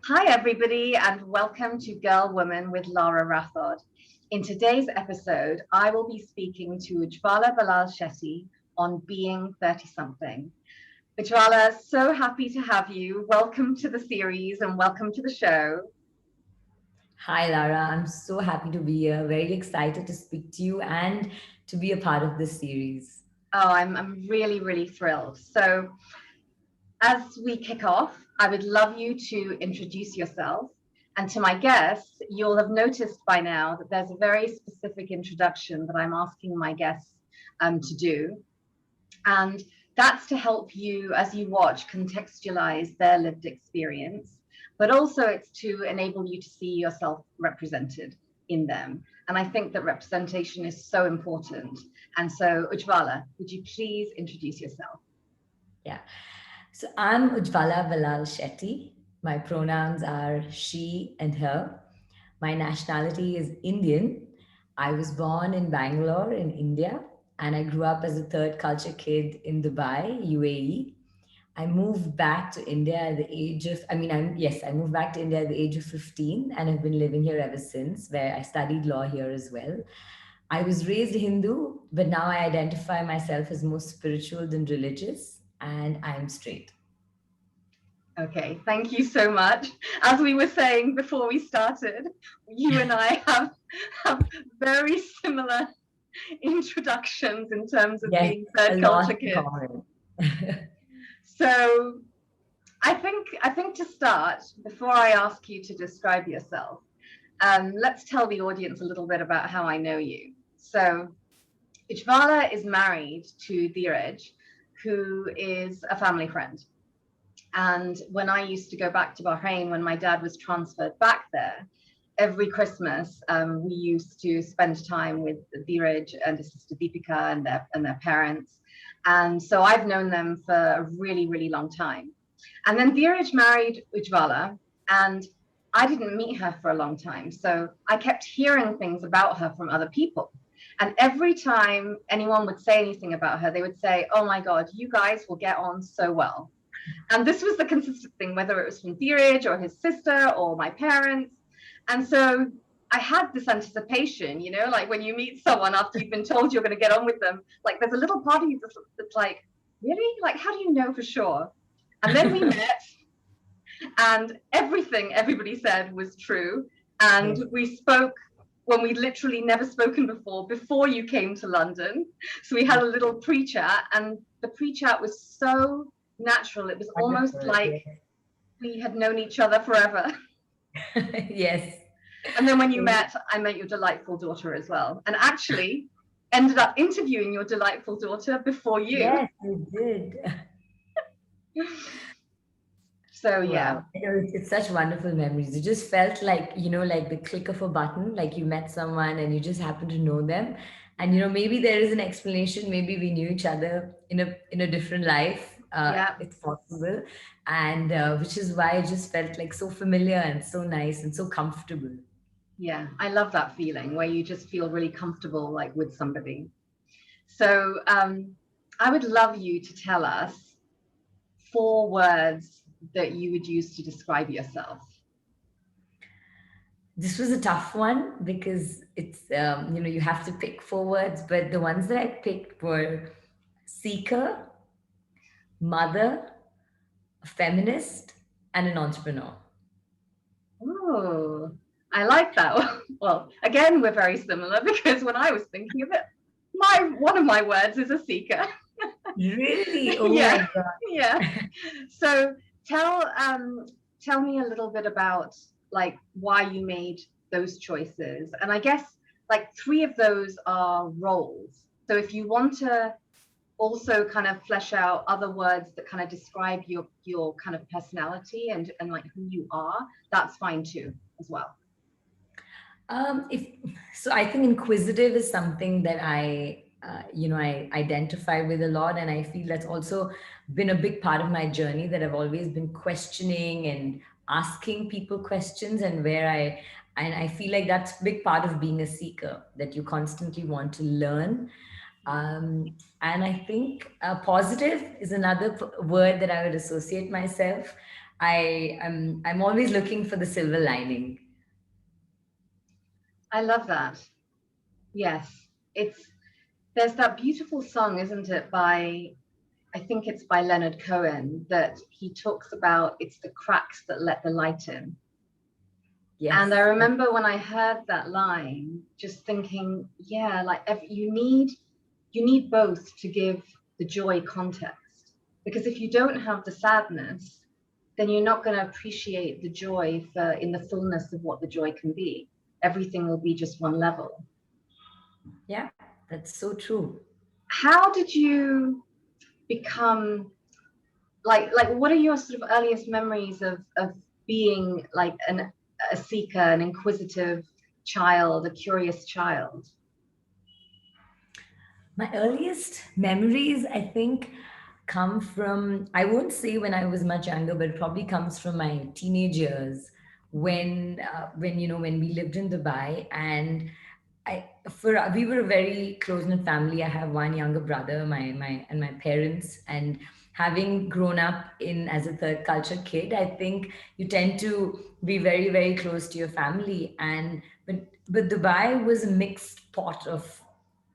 Hi, everybody, and welcome to Girl Woman with Lara Rathod. In today's episode, I will be speaking to Ujjvala Ballal Shetty on being 30 something. Ujjvala, so happy to have you. Welcome to the series and welcome to the show. Hi, Lara. I'm so happy to be here. Very excited to speak to you and to be a part of this series. Oh, I'm really thrilled. So, as we kick off, I would love you to introduce yourself. And to my guests, you'll have noticed by now that there's a very specific introduction that I'm asking my guests to do. And that's to help you, as you watch, contextualize their lived experience, but also it's to enable you to see yourself represented in them. And I think that representation is so important. And so, Ujjvala, would you please introduce yourself? Yeah. So I'm Ujjvala Ballal Shetty. My pronouns are she and her. My nationality is Indian. I was born in Bangalore in India and I grew up as a third culture kid in Dubai, UAE. I moved back to India at the age of, I moved back to India at the age of 15 and have been living here ever since, where I studied law here as well. I was raised Hindu, but now I identify myself as more spiritual than religious, and I'm straight. Okay, thank you so much. As we were saying before we started, you and I have very similar introductions in terms of Yes, being a third culture lot in kids. common. So I think to start, before I ask you to describe yourself, let's tell the audience a little bit about how I know you. So Ujjvala is married to Dheeraj, who is a family friend. And when I used to go back to Bahrain, when my dad was transferred back there, every Christmas we used to spend time with Dheeraj and his sister Deepika and their parents. And so I've known them for a really long time. And then Dheeraj married Ujjvala, and I didn't meet her for a long time. So I kept hearing things about her from other people. And every time anyone would say anything about her, they would say, "Oh my God, you guys will get on so well." And this was the consistent thing, whether it was from Dheeraj or his sister or my parents. And so I had this anticipation, like when you meet someone after you've been told you're going to get on with them, like there's a little part of you that's like, really? Like, how do you know for sure? And then we met, and everything everybody said was true. And Yes. we spoke when we'd literally never spoken before you came to London. So we had a little pre chat, and the pre chat was so natural. It was almost Wonderful. like Yes. we had known each other forever. Yes. And then when you met, I met your delightful daughter as well. And actually ended up interviewing your delightful daughter before you. Yes, you did. So yeah. Wow. It's such wonderful memories. It just felt like, like the click of a button, like you met someone and you just happen to know them. And, maybe there is an explanation. Maybe we knew each other in a different life. Yeah. It's possible. And which is why it just felt like so familiar and so nice and so comfortable. Yeah. I love that feeling where you just feel really comfortable like with somebody. So I would love you to tell us 4 words that you would use to describe yourself. This was a tough one because you have to pick 4 words, but the ones that I picked were seeker, mother, a feminist, and an entrepreneur. Oh, I like that. Well, again, we're very similar because when I was thinking of it, my one of my words is a seeker. Really? Oh my Yeah, God. yeah. So tell tell me a little bit about like why you made those choices. And I guess like 3 of those are roles. So if you want to also kind of flesh out other words that kind of describe your kind of personality and like who you are, that's fine too as well. If so, I think inquisitive is something that I identify with a lot, and I feel that's also been a big part of my journey. That I've always been questioning and asking people questions, and I feel like that's a big part of being a seeker. That you constantly want to learn. And I think positive is another word that I would associate myself. I'm always looking for the silver lining. I love that. Yes. It's there's that beautiful song, isn't it, by I think it's by Leonard Cohen, that he talks about it's the cracks that let the light in. And I Yes. remember when I heard that line, just thinking, yeah, like you need both to give the joy context. Because if you don't have the sadness, then you're not going to appreciate the joy for in the fullness of what the joy can be. Everything will be just one level. Yeah, that's so true. How did you become like what are your sort of earliest memories of being like a seeker, an inquisitive child, a curious child? My earliest memories, I think, come from, I won't say when I was much younger, but it probably comes from my teenage years when when we lived in Dubai. And we were a very close knit family. I have one younger brother, my parents, and having grown up in as a third culture kid, I think you tend to be very very close to your family. And but Dubai was a mixed pot of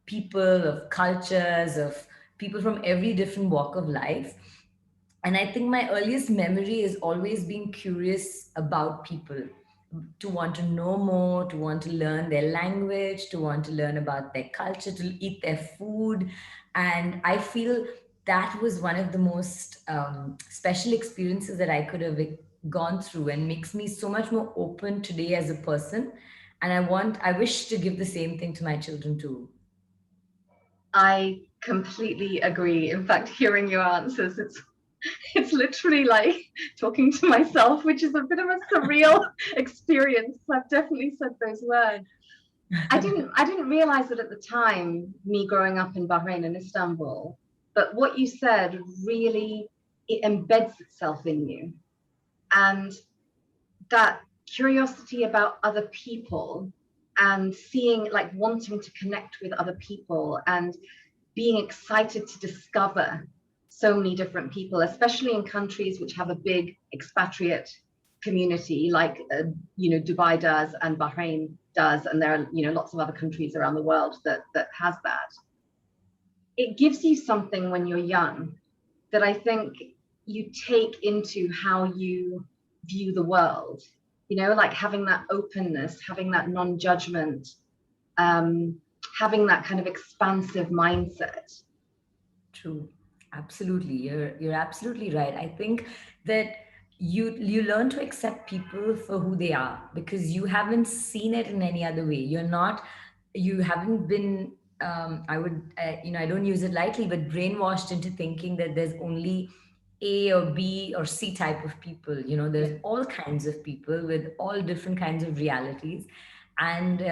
people, of cultures, of people from every different walk of life. And I think my earliest memory is always being curious about people, to want to know more, to want to learn their language, to want to learn about their culture, to eat their food. And I feel that was one of the most special experiences that I could have gone through, and makes me so much more open today as a person. And I wish to give the same thing to my children too. I completely agree. In fact, hearing your answers, it's literally like talking to myself, which is a bit of a surreal experience. I've definitely said those words. I didn't realize it at the time, me growing up in Bahrain and Istanbul, but what you said really, it embeds itself in you. And that curiosity about other people and seeing, like, wanting to connect with other people and being excited to discover so many different people, especially in countries which have a big expatriate community, like Dubai does and Bahrain does, and there are lots of other countries around the world that has that. It gives you something when you're young that I think you take into how you view the world. Like having that openness, having that non-judgment, um, having that kind of expansive mindset. True. Absolutely. You're absolutely right. I think that you learn to accept people for who they are, because you haven't seen it in any other way. You haven't been I would I don't use it lightly, but brainwashed into thinking that there's only A or B or C type of people. Yeah. There's all kinds of people with all different kinds of realities. And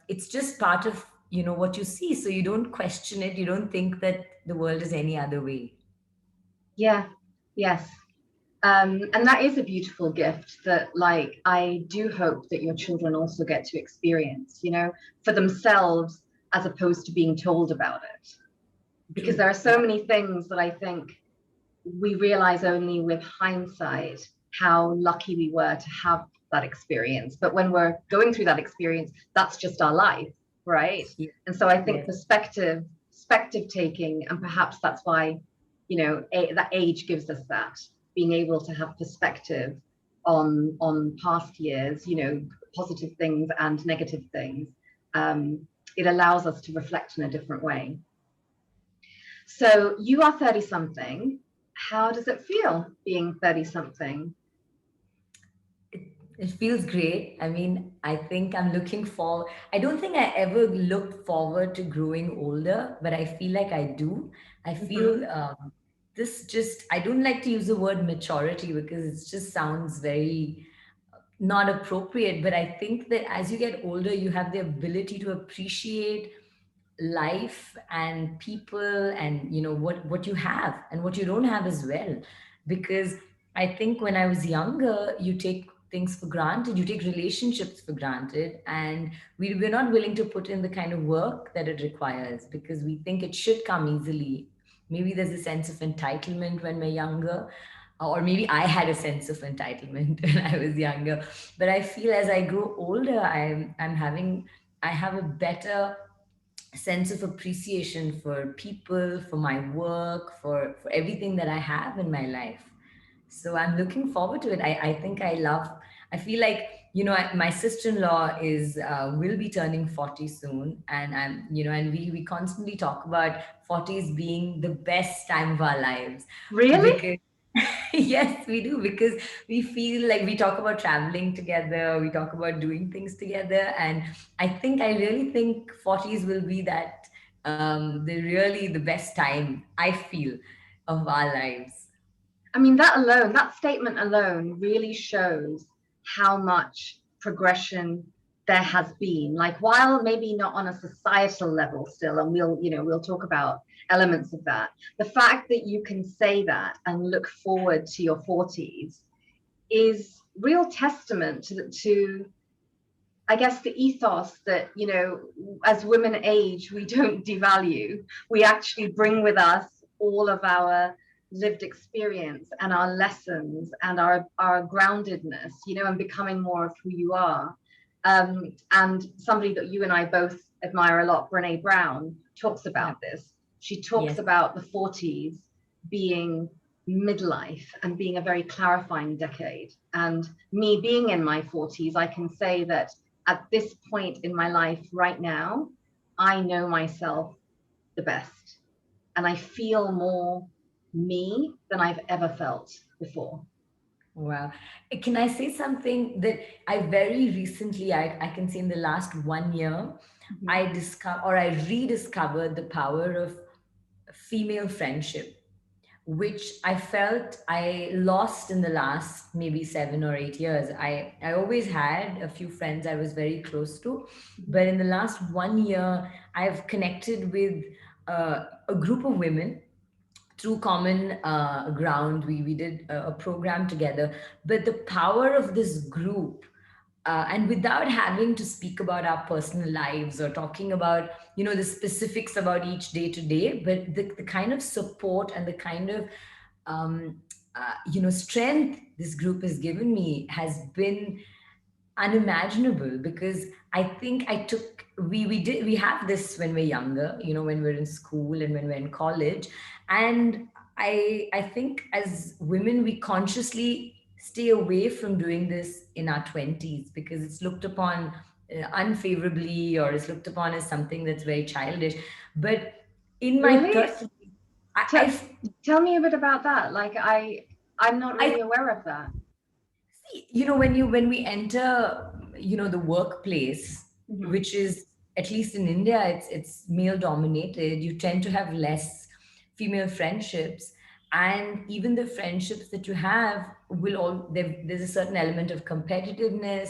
it's just part of what you see, so you don't question it, you don't think that the world is any other way. Yeah. Yes. And that is a beautiful gift that, like, I do hope that your children also get to experience, for themselves, as opposed to being told about it. Because True. there are so many things that I think we realize only with hindsight how lucky we were to have that experience. But when we're going through that experience, that's just our life, right? Yes. And so I think Yes. perspective taking, and perhaps that's why, that age gives us that, being able to have perspective on past years, positive things and negative things. It allows us to reflect in a different way. So you are 30 something. How does it feel being 30 something? it, it feels great. I mean, I think I'm looking for I don't think I ever looked forward to growing older, but I feel like I do. I Mm-hmm. feel this just I don't like to use the word maturity because it just sounds very not appropriate. But I think that as you get older, you have the ability to appreciate life and people, and what you have and what you don't have as well. Because I think when I was younger, you take things for granted, you take relationships for granted, and we're not willing to put in the kind of work that it requires because we think it should come easily. Maybe there's a sense of entitlement when we're younger. or maybe I had a sense of entitlement when I was younger. But I feel as I grow older, I have a better sense of appreciation for people, for my work, for everything that I have in my life. So I'm looking forward to it. I think I feel like, my sister-in-law will be turning 40 soon. And and we constantly talk about 40s being the best time of our lives Really? because yes, we do, because we feel like we talk about traveling together, we talk about doing things together. And I really think 40s will be the best time, I feel, of our lives. I mean, that statement alone really shows how much progression there has been. Like, while maybe not on a societal level still, and we'll talk about elements of that, the fact that you can say that and look forward to your 40s is real testament to I guess the ethos that, as women age, we don't devalue. We actually bring with us all of our lived experience and our lessons and our groundedness, and becoming more of who you are. And somebody that you and I both admire a lot, Brene Brown, talks Yeah. about this. She talks Yes. about the 40s being midlife and being a very clarifying decade. And me being in my 40s, I can say that at this point in my life right now, I know myself the best and I feel more me than I've ever felt before. Wow. Can I say something that I very recently, I can say in the last 1 year, Mm-hmm. I rediscovered the power of female friendship, which I felt I lost in the last maybe 7 or 8 years. I always had a few friends I was very close to, Mm-hmm. but in the last 1 year, I've connected with a group of women through common ground. We did a program together, but the power of this group, and without having to speak about our personal lives or talking about the specifics about each day to day, but the kind of support and the kind of um, strength this group has given me has been unimaginable. Because I think we have this when we're younger, when we're in school and when we're in college. And I think as women we consciously stay away from doing this in our 20s because it's looked upon unfavorably, or it's looked upon as something that's very childish. But in my Really? 30s, T- I, Tell me a bit about that. Like, I'm not I really aware of that. see, when we enter, the workplace, Mm-hmm. which is, at least in India, it's male dominated. You tend to have less female friendships, and even the friendships that you have there's a certain element of competitiveness.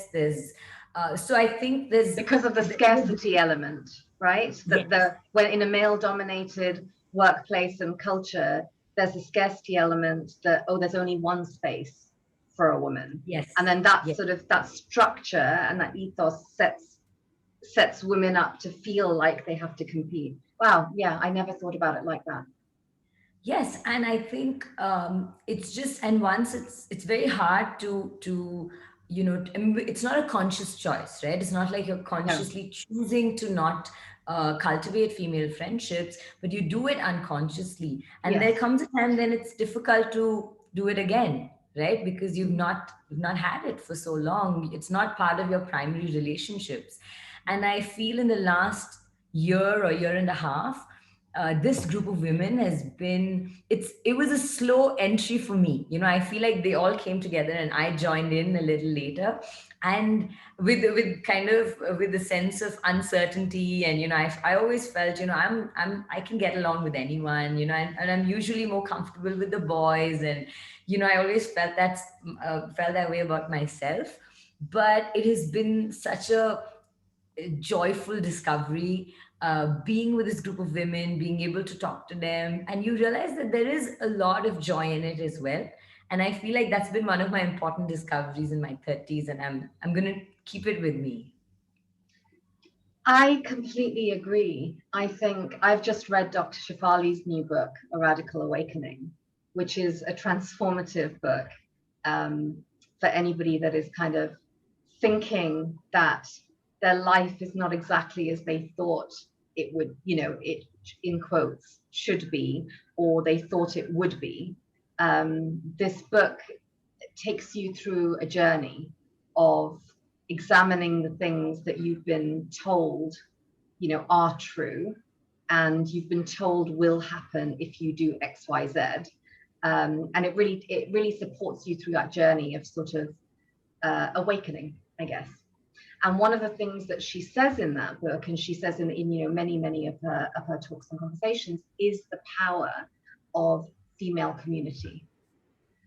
So I think Because of the scarcity element, right? That yes, when in a male dominated workplace and culture, there's a scarcity element that, oh, there's only one space for a woman. yes, And then that yes. sort of that structure and that ethos sets women up to feel like they have to compete. Wow, yeah, I never thought about it like that. Yes, and I think it's just, and once it's very hard to it's not a conscious choice, right? It's not like you're No. consciously choosing to not cultivate female friendships, but you do it unconsciously, and there Yes. comes a time then it's difficult to do it again, right? Because you've not had it for so long. It's not part of your primary relationships, and I feel in the last year or year and a half, this group of women has been it was a slow entry for me. I feel like they all came together and I joined in a little later, and with kind of with the sense of uncertainty. And I always felt, I can get along with anyone, and I'm usually more comfortable with the boys. And I always felt that way about myself. But it has been such a joyful discovery, being with this group of women, being able to talk to them, and you realize that there is a lot of joy in it as well. And I feel like that's been one of my important discoveries in my 30s, and I'm going to keep it with me. I completely agree. I think I've just read Dr. Shafali's new book, A Radical Awakening. which is a transformative book for anybody that is kind of thinking that their life is not exactly as they thought it would, it in quotes should be, or they thought it would be. This book takes you through a journey of examining the things that you've been told, are true, and you've been told will happen if you do X, Y, Z. And it really supports you through that journey of sort of awakening, I guess. And one of the things that she says in that book, and she says in many of her talks and conversations, is the power of female community.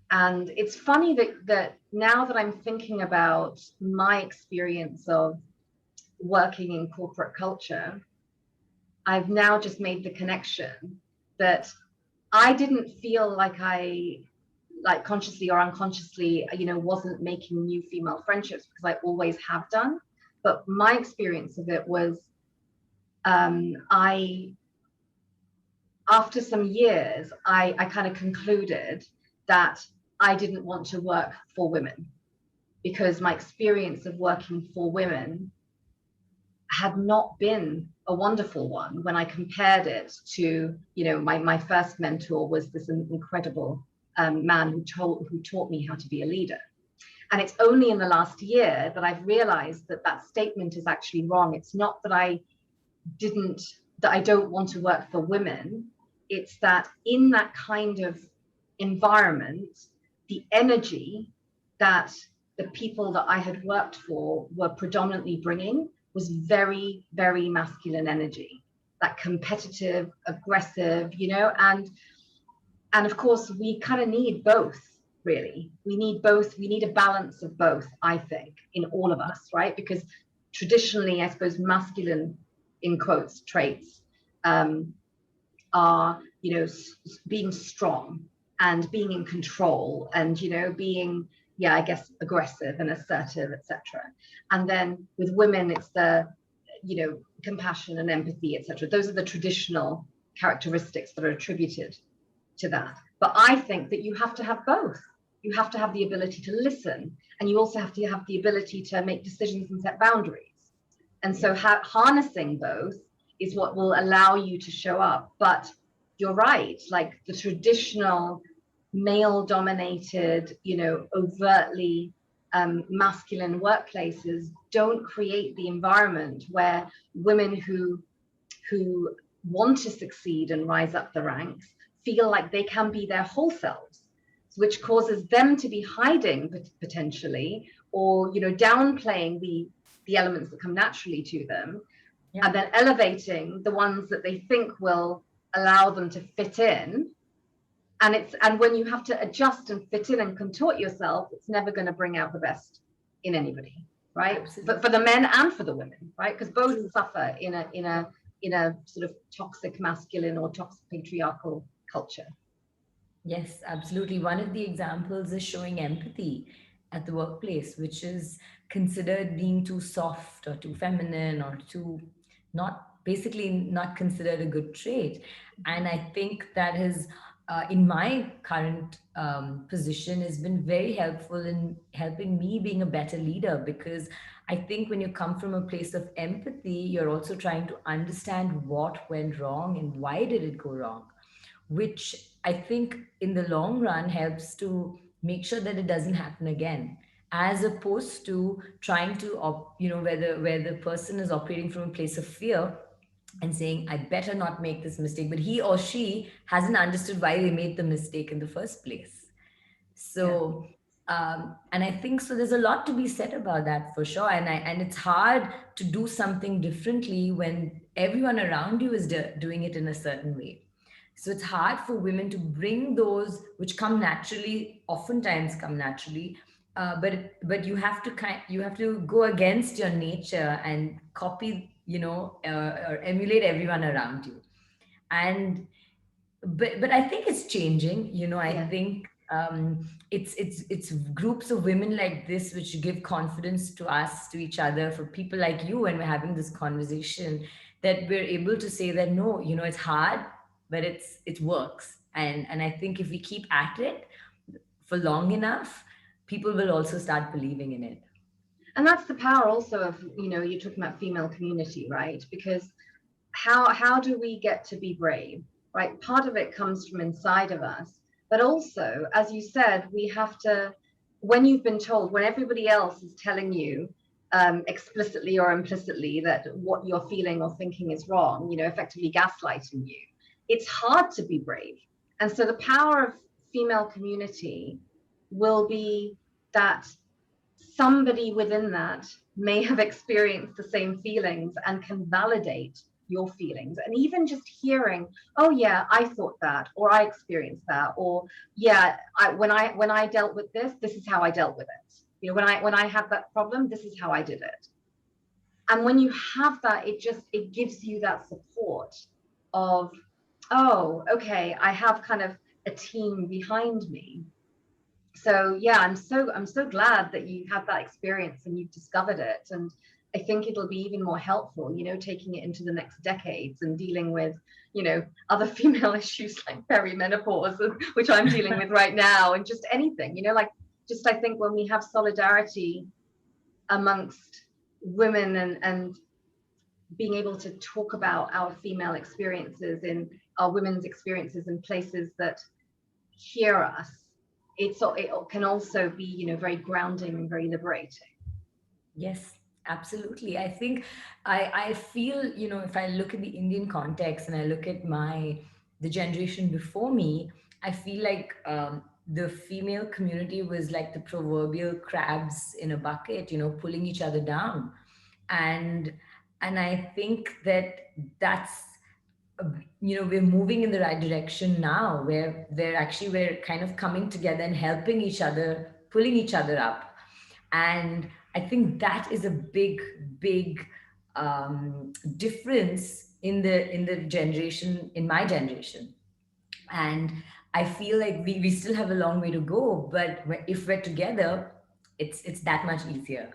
And it's funny that now that I'm thinking about my experience of working in corporate culture, I've now just made the connection that I didn't feel like consciously or unconsciously, wasn't making new female friendships, because I always have done. But my experience of it was, after some years, I kind of concluded that I didn't want to work for women, because my experience of working for women had not been a wonderful one when I compared it to, my first mentor was this incredible man who taught me how to be a leader. And it's only in the last year that I've realized that statement is actually wrong. It's not that I don't want to work for women. It's that in that kind of environment, the energy that the people that I had worked for were predominantly bringing was very, very masculine energy, that competitive, aggressive, and of course we kind of need both, really. We need both. We need a balance of both, I think, in all of us, right? Because traditionally, I suppose, masculine, in quotes, traits are, being strong and being in control and, being, I guess, aggressive and assertive, etc. And then with women, it's the, compassion and empathy, etc. Those are the traditional characteristics that are attributed to that. But I think that you have to have both. You have to have the ability to listen, and you also have to have the ability to make decisions and set boundaries. And so harnessing both is what will allow you to show up. But you're right, like the traditional male dominated, overtly masculine workplaces don't create the environment where women who want to succeed and rise up the ranks feel like they can be their whole selves, which causes them to be hiding potentially, or downplaying the elements that come naturally to them, and then elevating the ones that they think will allow them to fit in. And when you have to adjust and fit in and contort yourself, it's never going to bring out the best in anybody, right? Absolutely. But for the men and for the women, right? Because both suffer in a sort of toxic masculine or toxic patriarchal culture. Yes, absolutely. One of the examples is showing empathy at the workplace, which is considered being too soft or too feminine or too not basically not considered a good trait. And I think that has, in my current position, has been very helpful in helping me being a better leader, because I think when you come from a place of empathy, you're also trying to understand what went wrong and why did it go wrong, which I think in the long run helps to make sure that it doesn't happen again, as opposed to trying to, where the person is operating from a place of fear and saying, I better not make this mistake, but he or she hasn't understood why they made the mistake in the first place. So, and I think so. There's a lot to be said about that for sure. And it's hard to do something differently when everyone around you is doing it in a certain way. So it's hard for women to bring those which come naturally, oftentimes come naturally, but you have to go against your nature and copy, or emulate everyone around you. And but I think it's changing. I think it's groups of women like this which give confidence to us, to each other, for people like you, when we're having this conversation, that we're able to say that no, it's hard, but it works, And I think if we keep at it for long enough, people will also start believing in it. And that's the power also of, you're talking about female community, right? Because how do we get to be brave, right? Part of it comes from inside of us, but also, as you said, we have to, when you've been told, when everybody else is telling you explicitly or implicitly that what you're feeling or thinking is wrong, effectively gaslighting you, it's hard to be brave. And so the power of female community will be that somebody within that may have experienced the same feelings and can validate your feelings. And even just hearing, oh yeah, I thought that, or I experienced that, or yeah, when I dealt with this is how I dealt with it. When I had that problem, this is how I did it. And when you have that, it gives you that support of, oh, okay, I have kind of a team behind me. So yeah, I'm so glad that you had that experience and you've discovered it. And I think it'll be even more helpful, taking it into the next decades and dealing with, other female issues like perimenopause, which I'm dealing with right now, and just anything, like, just I think when we have solidarity amongst women, and being able to talk about our female experiences, in our women's experiences in places that hear us, it can also be, very grounding and very liberating. Yes, absolutely. I think I feel, if I look at the Indian context and I look at the generation before me, I feel like the female community was like the proverbial crabs in a bucket, pulling each other down. And and I think that's we're moving in the right direction now, where we're kind of coming together and helping each other, pulling each other up. And I think that is a big difference in the generation, in my generation. And I feel like we still have a long way to go, but if we're together, it's that much easier.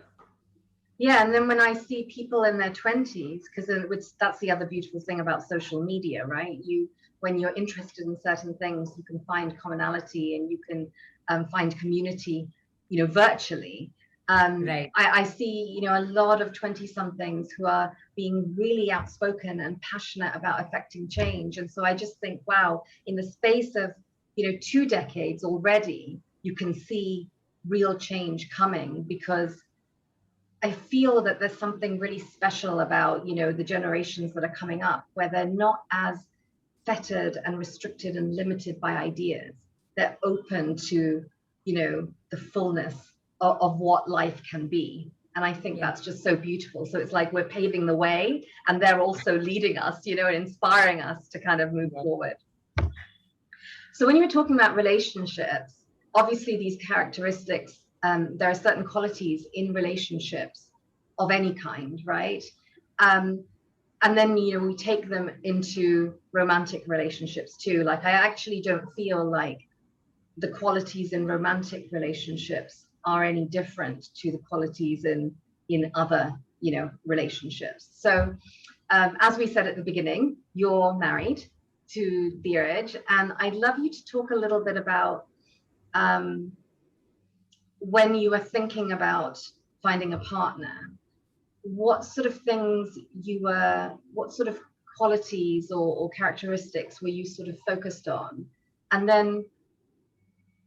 Yeah, and then when I see people in their 20s, because that's the other beautiful thing about social media, right? When you're interested in certain things, you can find commonality, and you can find community, virtually. Right. I see, a lot of 20 somethings who are being really outspoken and passionate about affecting change. And so I just think, wow, in the space of, 2 decades already, you can see real change coming, because I feel that there's something really special about, the generations that are coming up, where they're not as fettered and restricted and limited by ideas. They're open to, the fullness of what life can be. And I think Yeah. that's just so beautiful. So it's like we're paving the way, and they're also leading us, and inspiring us to kind of move Yeah. forward. So when you were talking about relationships, obviously these characteristics, there are certain qualities in relationships of any kind, right? Um, and then, we take them into romantic relationships too. Like, I actually don't feel like the qualities in romantic relationships are any different to the qualities in other, relationships. So as we said at the beginning, you're married to Dheeraj, and I'd love you to talk a little bit about um, when you were thinking about finding a partner, what sort of things what sort of qualities or characteristics were you sort of focused on? And then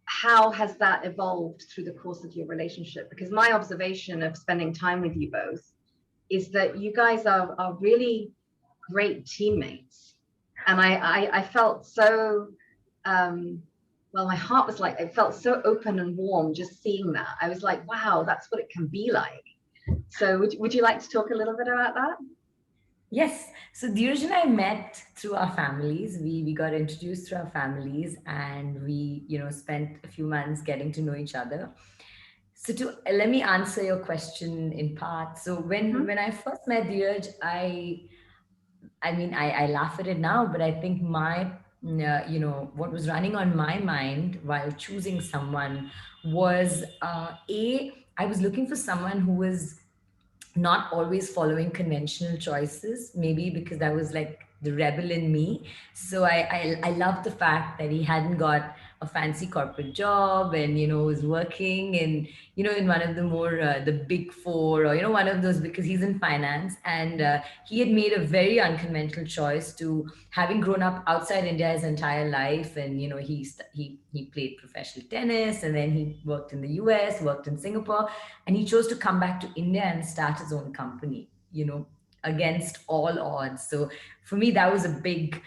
how has that evolved through the course of your relationship? Because my observation of spending time with you both is that you guys are really great teammates. And I felt so, well, my heart was like, it felt so open and warm just seeing that. I was like, wow, that's what it can be like. So would you like to talk a little bit about that? Yes. So Dheeraj and I met through our families. We got introduced through our families, and we, spent a few months getting to know each other. So to let me answer your question in part. So when Mm-hmm. when I first met Dheeraj, I mean, I laugh at it now, but I think what was running on my mind while choosing someone was, I was looking for someone who was not always following conventional choices, maybe because I was like the rebel in me. So I love the fact that he hadn't got a fancy corporate job, and was working in in one of the more the big four, or one of those, because he's in finance. And he had made a very unconventional choice, to having grown up outside India his entire life. And he played professional tennis, and then he worked in the US, worked in Singapore, and he chose to come back to India and start his own company, against all odds. So for me, that was a big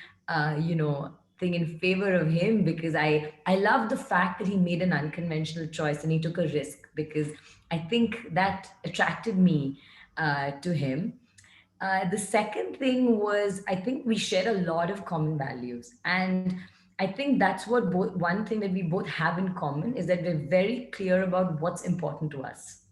thing in favor of him, because I love the fact that he made an unconventional choice and he took a risk, because I think that attracted me to him. The second thing was, I think we share a lot of common values. And I think that's what one thing that we both have in common is that we're very clear about what's important to us.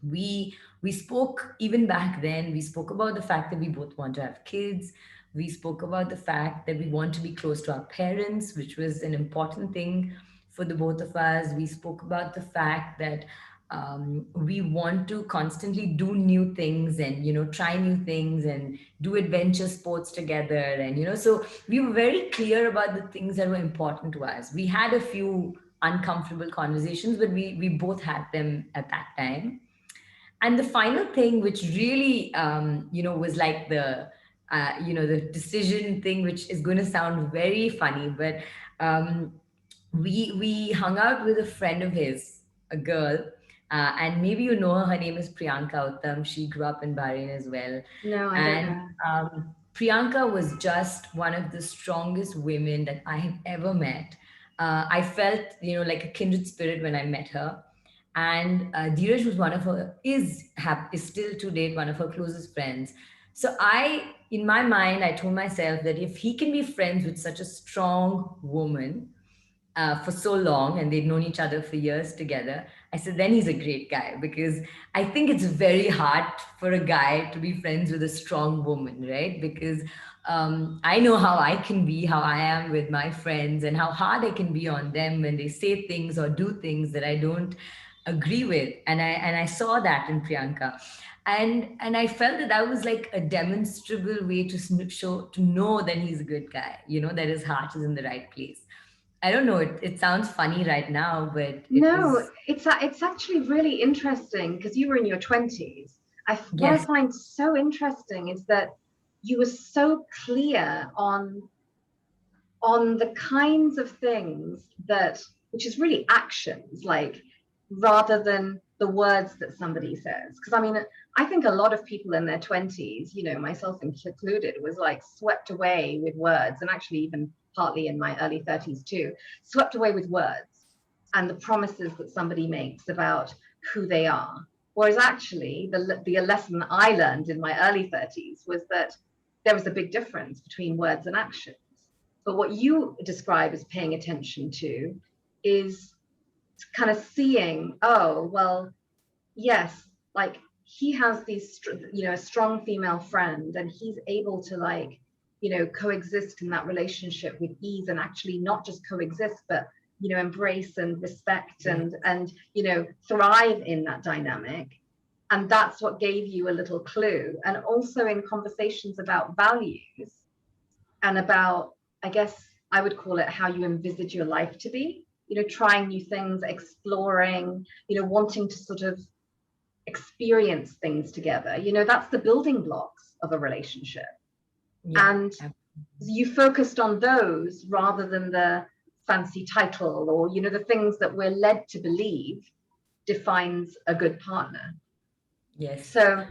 We spoke, even back then, we spoke about the fact that we both want to have kids. We spoke about the fact that we want to be close to our parents, which was an important thing for the both of us. We spoke about the fact that we want to constantly do new things, and try new things, and do adventure sports together. And so we were very clear about the things that were important to us. We had a few uncomfortable conversations, but we both had them at that time. And the final thing, which really was like the decision thing, which is going to sound very funny, but um, we hung out with a friend of his, a girl, and maybe you know her. Her name is Priyanka Uttam. She grew up in Bahrain as well. No, I don't And know. Priyanka was just one of the strongest women that I have ever met. I felt, like a kindred spirit when I met her. And Dheeraj was one of her, is still to date one of her closest friends. So in my mind, I told myself that if he can be friends with such a strong woman for so long, and they'd known each other for years together, I said, then he's a great guy, because I think it's very hard for a guy to be friends with a strong woman, right? Because I know how I can be, how I am with my friends, and how hard I can be on them when they say things or do things that I don't agree with. And I saw that in Priyanka. And I felt that that was like a demonstrable way to show, to know that he's a good guy, that his heart is in the right place. I don't know. It sounds funny right now, but it No, was. it's actually really interesting because you were in your 20s. What I Yes. find so interesting is that you were so clear on the kinds of things that, which is really actions, like, rather than the words that somebody says. Because I mean, I think a lot of people in their 20s, myself included, was like swept away with words, and actually even partly in my early 30s too, swept away with words and the promises that somebody makes about who they are. Whereas actually, the lesson I learned in my early 30s was that there was a big difference between words and actions. But what you describe as paying attention to is kind of seeing, oh, well, yes, like, he has a strong female friend, and he's able to, like, coexist in that relationship with ease, and actually not just coexist, but embrace and respect and thrive in that dynamic. And that's what gave you a little clue. And also in conversations about values and about, I guess I would call it, how you envisage your life to be, trying new things, exploring, wanting to sort of experience things together. That's the building blocks of a relationship. Yeah. And you focused on those rather than the fancy title, or the things that we're led to believe defines a good partner. Yes. So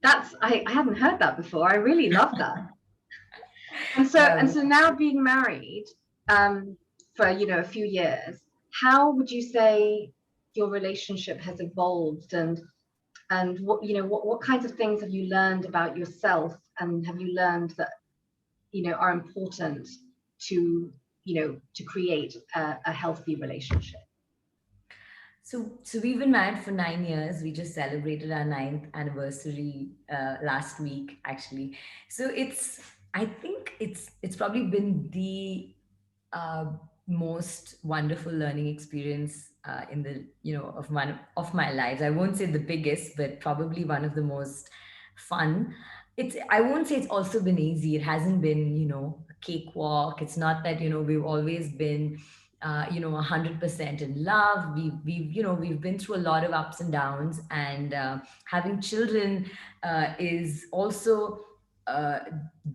that's, I hadn't heard that before. I really love that. And so Yeah. and so now, being married for a few years, how would you say your relationship has evolved, and what kinds of things have you learned about yourself, and have you learned that are important to create a healthy relationship? So we've been married for 9 years. We just celebrated our ninth anniversary last week, actually. So I think it's probably been the uh, most wonderful learning experience in the of my lives. I won't say the biggest, but probably one of the most fun. I won't say it's also been easy. It hasn't been, a cakewalk. It's not that, we've always been 100% in love. We've been through a lot of ups and downs, and having children is also uh,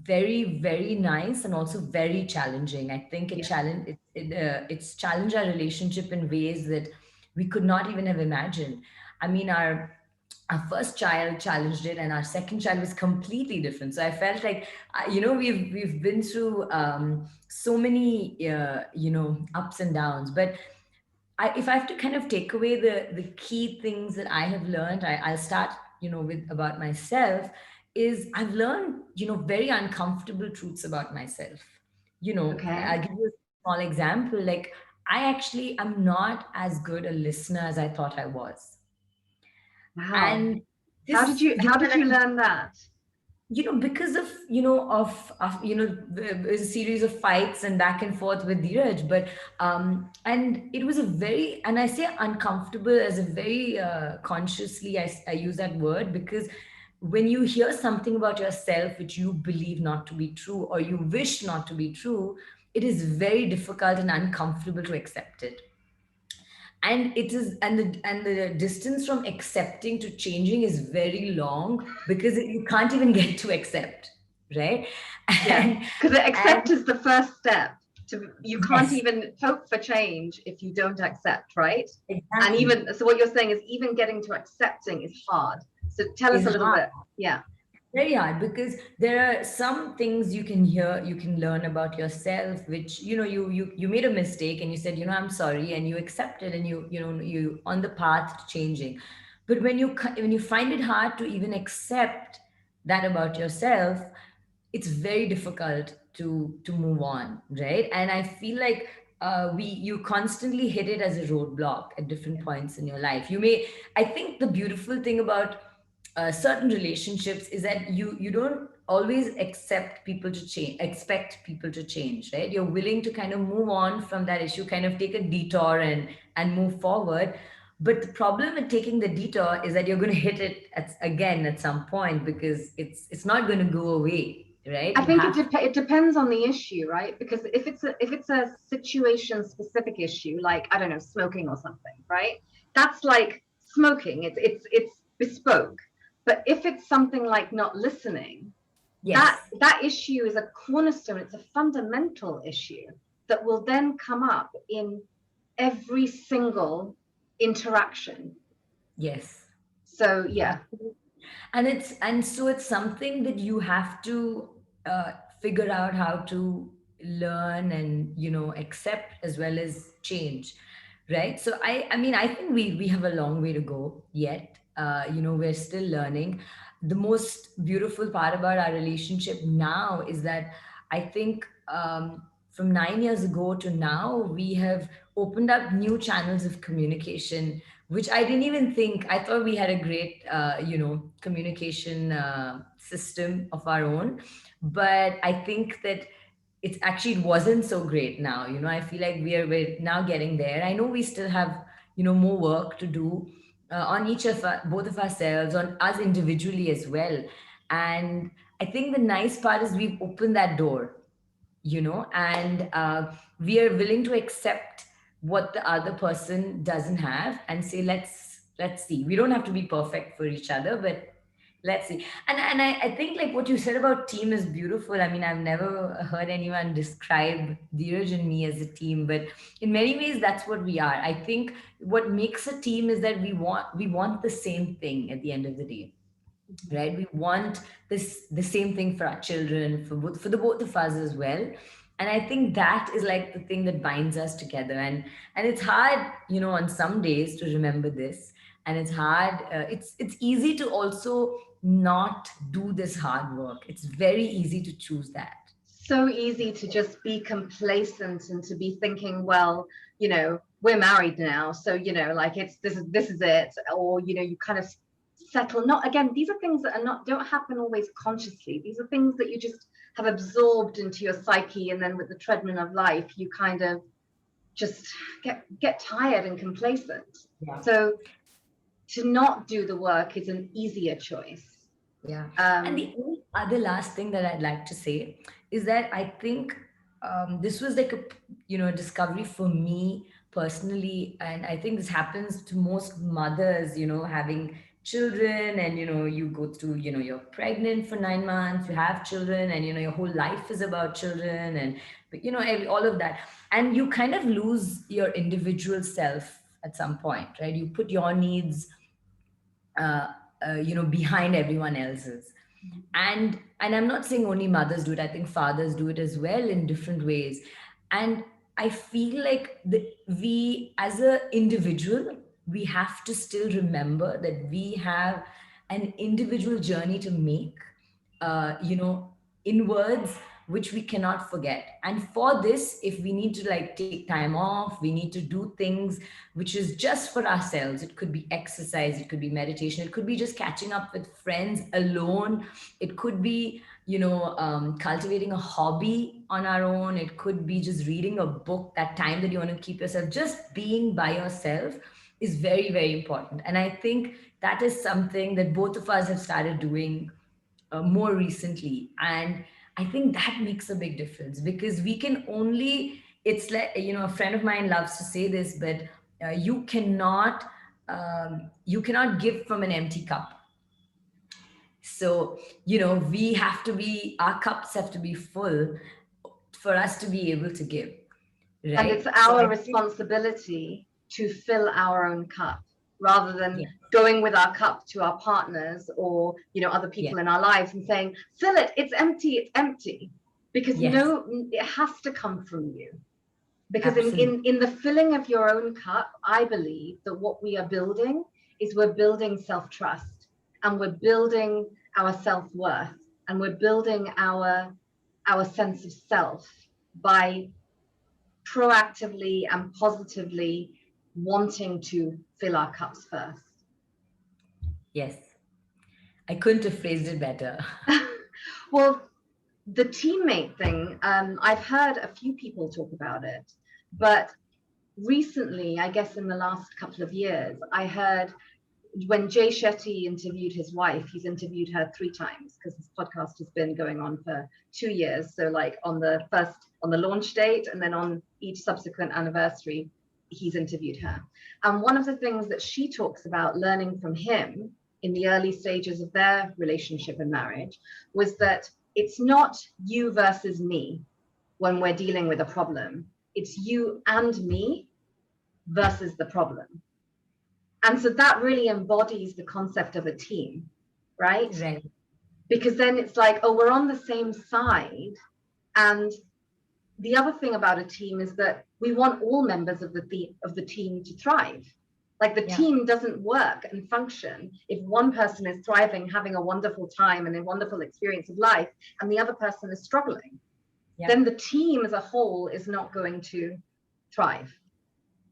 very, very nice and also very challenging. I think Yeah. it's challenged our relationship in ways that we could not even have imagined. I mean, our first child challenged it, and our second child was completely different. So I felt like, we've been through so many ups and downs. But if I have to kind of take away the key things that I have learned, I'll start with about myself. Is I've learned very uncomfortable truths about myself. I'll Okay. give you a small example. Like, I actually am not as good a listener as I thought I was. Wow. And this, How did you when learn that? because of a series of fights and back and forth with Dheeraj. But and it was a very, and I say uncomfortable as a very consciously, I use that word, because when you hear something about yourself which you believe not to be true, or you wish not to be true, it is very difficult and uncomfortable to accept it. And it is, and the distance from accepting to changing is very long, because you can't even get to accept, right? Yeah, and because and accept is the first step. You can't yes, even hope for change if you don't accept, right? And exactly, even so, what you're saying is even getting to accepting is hard. So tell us is a little hard. bit. Yeah. Very hard, because there are some things you can hear, you can learn about yourself, which you made a mistake and you said, I'm sorry, and you accept it, and you on the path to changing. But when you find it hard to even accept that about yourself, it's very difficult to move on, right? And I feel like we you constantly hit it as a roadblock at different points in your life. I think the beautiful thing about certain relationships is that you don't always expect people to change, right? You're willing to kind of move on from that issue, kind of take a detour and move forward. But the problem with taking the detour is that you're going to hit it again at some point, because it's not going to go away, right? I You think have it depends on the issue, right? Because if it's a situation specific issue, like I don't know, smoking or something, right? That's like smoking. It's bespoke. But if it's something like not listening, yes, that issue is a cornerstone. It's a fundamental issue that will then come up in every single interaction. yes, So yeah. absolutely. And so it's something that you have to uh, figure out how to learn and accept as well as change, right? So I mean, I think we have a long way to go yet. We're still learning. The most beautiful part about our relationship now is that I think, from 9 years ago to now, we have opened up new channels of communication, which I didn't even think. I thought we had a great, communication system of our own, but I think that it wasn't so great now. I feel like we're now getting there. I know we still have more work to do on both of ourselves, on us individually as well. And I think the nice part is we've opened that door, and we are willing to accept what the other person doesn't have, and say, let's see. We don't have to be perfect for each other, but let's see. And I think, like, what you said about team is beautiful. I mean, I've never heard anyone describe Dheeraj and me as a team, but in many ways that's what we are. I think what makes a team is that we want the same thing at the end of the day, right? We want the same thing for our children, for the both of us as well. And I think that is like the thing that binds us together. And it's hard, on some days, to remember this. And it's hard, it's easy to also not do this hard work. It's very easy to choose that. So easy to just be complacent and to be thinking, well, we're married now, so like this is it. Or you kind of settle. Not again, these are things that don't happen always consciously. These are things that you just have absorbed into your psyche, and then with the treadmill of life you kind of just get tired and complacent. Yeah. So to not do the work is an easier choice. Yeah. And the um other last thing that I'd like to say is that I think this was like a discovery for me personally, and I think this happens to most mothers. Having children, and you go through, you're pregnant for 9 months, you have children, and your whole life is about children, and all of that, and you kind of lose your individual self at some point, right? You put your needs uh, behind everyone else's. And I'm not saying only mothers do it. I think fathers do it as well in different ways. And I feel like we as a individual, we have to still remember that we have an individual journey to make, inwards, which we cannot forget. And for this, if we need to like take time off, we need to do things which is just for ourselves. It could be exercise, it could be meditation, it could be just catching up with friends alone, it could be cultivating a hobby on our own, it could be just reading a book, that time that you want to keep yourself, just being by yourself is very, very important. And I think that is something that both of us have started doing more recently. And I think that makes a big difference, because we can only, it's like, a friend of mine loves to say this, but you cannot give from an empty cup. So, we have to be, our cups have to be full for us to be able to give, And it's right? So our I think, responsibility to fill our own cup rather than yeah, going with our cup to our partners or other yeah, people in our lives and saying, fill it, it's empty. Because yes, no, it has to come from you. Because absolutely. in the filling of your own cup, I believe that what we are building is we're building self-trust, and we're building our self-worth, and we're building our sense of self by proactively and positively wanting to fill our cups first. Yes. I couldn't have phrased it better. Well, the teammate thing, I've heard a few people talk about it, but recently, I guess in the last couple of years, I heard when Shetty interviewed his wife, he's interviewed her 3 times because this podcast has been going on for 2 years. So like on the launch date, and then on each subsequent anniversary, he's interviewed her. And one of the things that she talks about learning from him in the early stages of their relationship and marriage was that it's not you versus me when we're dealing with a problem. It's you and me versus the problem. And so that really embodies the concept of a team, right? Right. Because then it's like, oh, we're on the same side. And the other thing about a team is that we want all members of the team to thrive. Like the Yeah. team doesn't work and function if one person is thriving, having a wonderful time and a wonderful experience of life, and the other person is struggling. Yeah. Then the team as a whole is not going to thrive.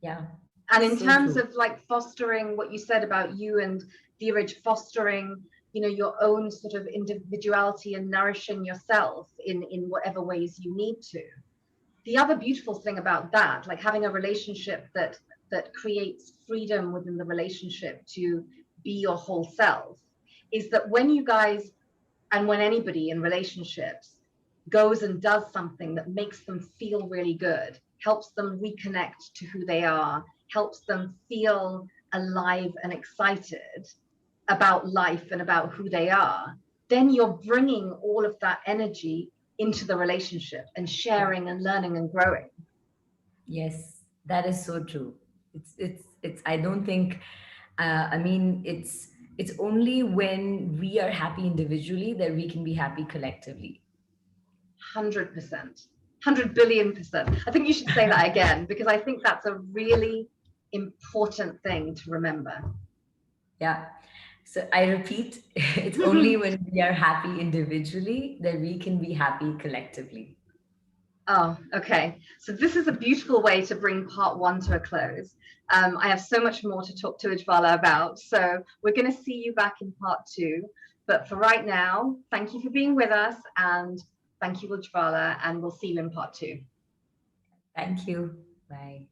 Yeah. And in So terms true. of like fostering what you said about you and Dheeraj fostering, your own sort of individuality and nourishing yourself in whatever ways you need to. The other beautiful thing about that, like having a relationship that creates freedom within the relationship to be your whole self, is that when you guys and when anybody in relationships goes and does something that makes them feel really good, helps them reconnect to who they are, helps them feel alive and excited about life and about who they are, then you're bringing all of that energy into the relationship and Yeah. sharing and learning and growing. Yes, that is so true. It's I don't think I mean it's only when we are happy individually that we can be happy collectively. 100%, 100 billion%. I think you should say that again, because I think that's a really important thing to remember. Yeah. So I repeat, it's only when we are happy individually that we can be happy collectively. Oh, okay. So this is a beautiful way to bring part 1 to a close. I have so much more to talk to Ujjvala about. So we're going to see you back in part 2. But for right now, thank you for being with us, and thank you, Ujjvala, and we'll see you in part 2. Thank you. Bye.